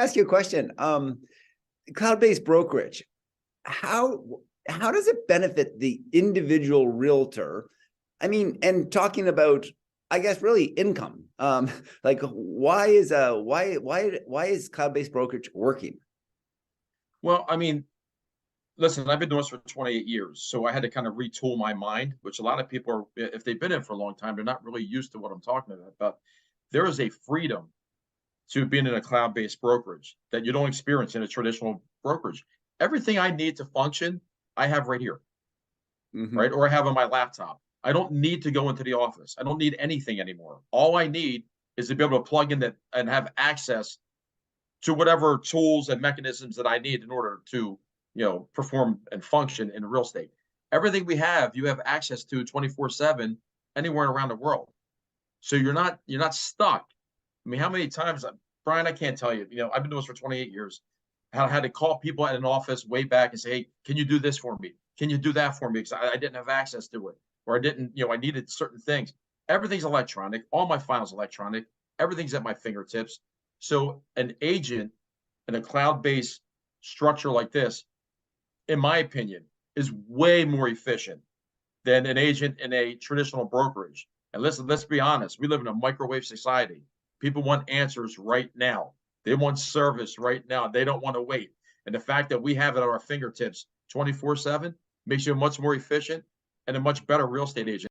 ask you a question. Cloud-based brokerage, how does it benefit the individual realtor? I mean, and talking about, I guess, really income. Like why is cloud-based brokerage working? Well, I mean, listen, I've been doing this for 28 years, so I had to kind of retool my mind, which a lot of people are, if they've been in for a long time, they're not really used to what I'm talking about. But there is a freedom to being in a cloud-based brokerage that you don't experience in a traditional brokerage. Everything I need to function, I have right here, right? Or I have on my laptop. I don't need to go into the office. I don't need anything anymore. All I need is to be able to plug in that and have access to whatever tools and mechanisms that I need in order to, perform and function in real estate. Everything we have, you have access to 24/7 anywhere around the world. So you're not stuck. I mean, how many times, Bryon, I can't tell you, I've been doing this for 28 years. I had to call people at an office way back and say, hey, can you do this for me? Can you do that for me? Because I didn't have access to it, or I didn't, I needed certain things. Everything's electronic. All my files electronic. Everything's at my fingertips. So an agent in a cloud-based structure like this, in my opinion, is way more efficient than an agent in a traditional brokerage. And listen, let's be honest, we live in a microwave society. People want answers right now. They want service right now. They don't want to wait. And the fact that we have it at our fingertips 24/7 makes you a much more efficient and a much better real estate agent.